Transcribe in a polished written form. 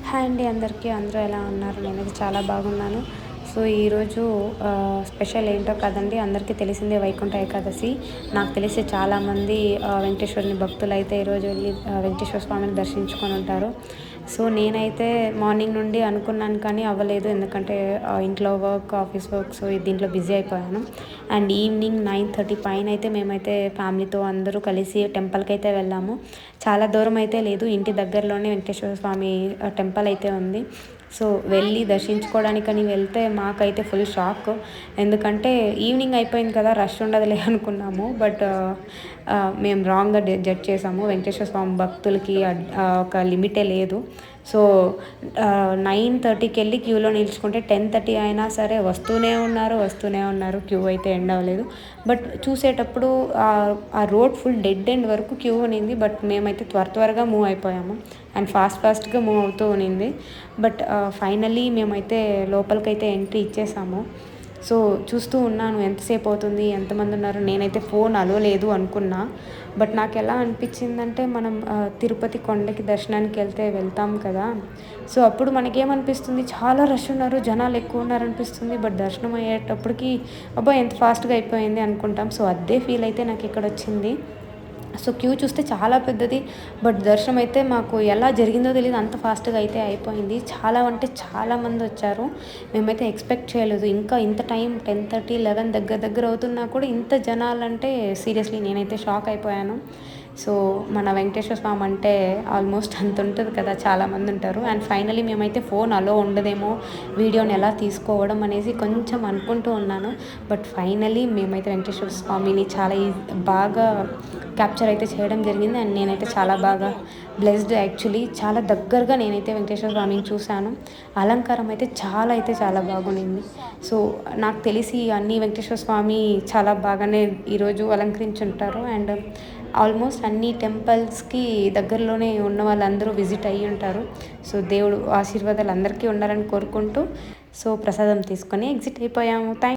Hi అండి అందరికీ. అందరూ ఎలా ఉన్నారు? నేనైతే చాలా బాగున్నాను. సో ఈరోజు స్పెషల్ ఏంటో కదండి, అందరికీ తెలిసిందే వైకుంఠ ఏకాదశి. నాకు తెలిసి చాలామంది వెంకటేశ్వరుని భక్తులైతే ఈరోజు వెళ్ళి వెంకటేశ్వర స్వామిని దర్శించుకొని ఉంటారు. సో నేనైతే మార్నింగ్ నుండి అనుకున్నాను కానీ అవ్వలేదు, ఎందుకంటే ఇంట్లో వర్క్, ఆఫీస్ వర్క్, సో దీంట్లో బిజీ అయిపోయాను. అండ్ ఈవినింగ్ 9:30 పైన అయితే మేమైతే ఫ్యామిలీతో అందరూ కలిసి టెంపుల్కి అయితే వెళ్ళాము. చాలా దూరం అయితే లేదు, ఇంటి దగ్గరలోనే వెంకటేశ్వర స్వామి టెంపుల్ అయితే ఉంది. సో వెళ్ళి దర్శించుకోవడానికని వెళ్తే మాకైతే ఫుల్ షాక్. ఎందుకంటే ఈవినింగ్ అయిపోయింది కదా, రష్ ఉండదులే అనుకున్నాము. బట్ మేము రాంగ్గా జడ్జ్ చేసాము. వెంకటేశ్వర స్వామి భక్తులకి ఒక లిమిటే లేదు. సో 9:30కి వెళ్ళి క్యూలో నిల్చుకుంటే 10:30 అయినా సరే వస్తూనే ఉన్నారు. క్యూ అయితే ఎండ్ అవ్వలేదు. బట్ చూసేటప్పుడు ఆ రోడ్ ఫుల్ డెడ్ ఎండ్ వరకు క్యూ ఉన్నింది. బట్ మేమైతే త్వరగా మూవ్ అయిపోయాము అండ్ ఫాస్ట్గా మూవ్ అవుతూ ఉన్నింది. బట్ ఫైనల్లీ మేమైతే లోపలికైతే ఎంట్రీ ఇచ్చేసాము. సో చూస్తూ ఉన్నాను ఎంతసేపు అవుతుంది, ఎంతమంది ఉన్నారు. నేనైతే ఫోన్ అలో లేదు అనుకున్నా. బట్ నాకు ఎలా అనిపించిందంటే, మనం తిరుపతి కొండకి దర్శనానికి వెళ్తాం కదా, సో అప్పుడు మనకేమనిపిస్తుంది, చాలా రష్ ఉన్నారు, జనాలు ఎక్కువ ఉన్నారు అనిపిస్తుంది. బట్ దర్శనం అయ్యేటప్పటికి అబ్బా ఎంత ఫాస్ట్గా అయిపోయింది అనుకుంటాం. సో అదే ఫీల్ అయితే నాకు ఇక్కడ వచ్చింది. సో క్యూ చూస్తే చాలా పెద్దది. బట్ దర్శనం అయితే మాకు ఎలా జరిగిందో తెలియదు, అంత ఫాస్ట్గా అయితే అయిపోయింది. చాలా అంటే చాలామంది వచ్చారు. మేమైతే ఎక్స్పెక్ట్ చేయలేదు ఇంకా ఇంత టైం 10:30, 11 దగ్గర అవుతున్నా కూడా ఇంత జనాలంటే సీరియస్లీ నేనైతే షాక్ అయిపోయాను. సో మన వెంకటేశ్వర స్వామి అంటే ఆల్మోస్ట్ అంత ఉంటుంది కదా, చాలామంది ఉంటారు. అండ్ ఫైనలీ మేమైతే ఫోన్ అలో ఉండదేమో, వీడియోని ఎలా తీసుకోవడం అనేసి కొంచెం అనుకుంటూ ఉన్నాను. బట్ ఫైనలీ మేమైతే వెంకటేశ్వర స్వామిని చాలా బాగా క్యాప్చర్ అయితే చేయడం జరిగింది. అండ్ నేనైతే చాలా బాగా బ్లెస్డ్. యాక్చువల్లీ చాలా దగ్గరగా నేనైతే వెంకటేశ్వర స్వామిని చూశాను. అలంకారం అయితే చాలా బాగుండింది. సో నాకు తెలిసి అన్ని వెంకటేశ్వర స్వామి చాలా బాగానే ఈరోజు అలంకరించుంటారు. అండ్ ఆల్మోస్ట్ అన్ని టెంపుల్స్కి దగ్గరలోనే ఉన్న వాళ్ళందరూ విజిట్ అయ్యి ఉంటారు. సో దేవుడు ఆశీర్వాదాలు అందరికీ ఉండాలని కోరుకుంటూ సో ప్రసాదం తీసుకొని ఎగ్జిట్ అయిపోయాము. థ్యాంక్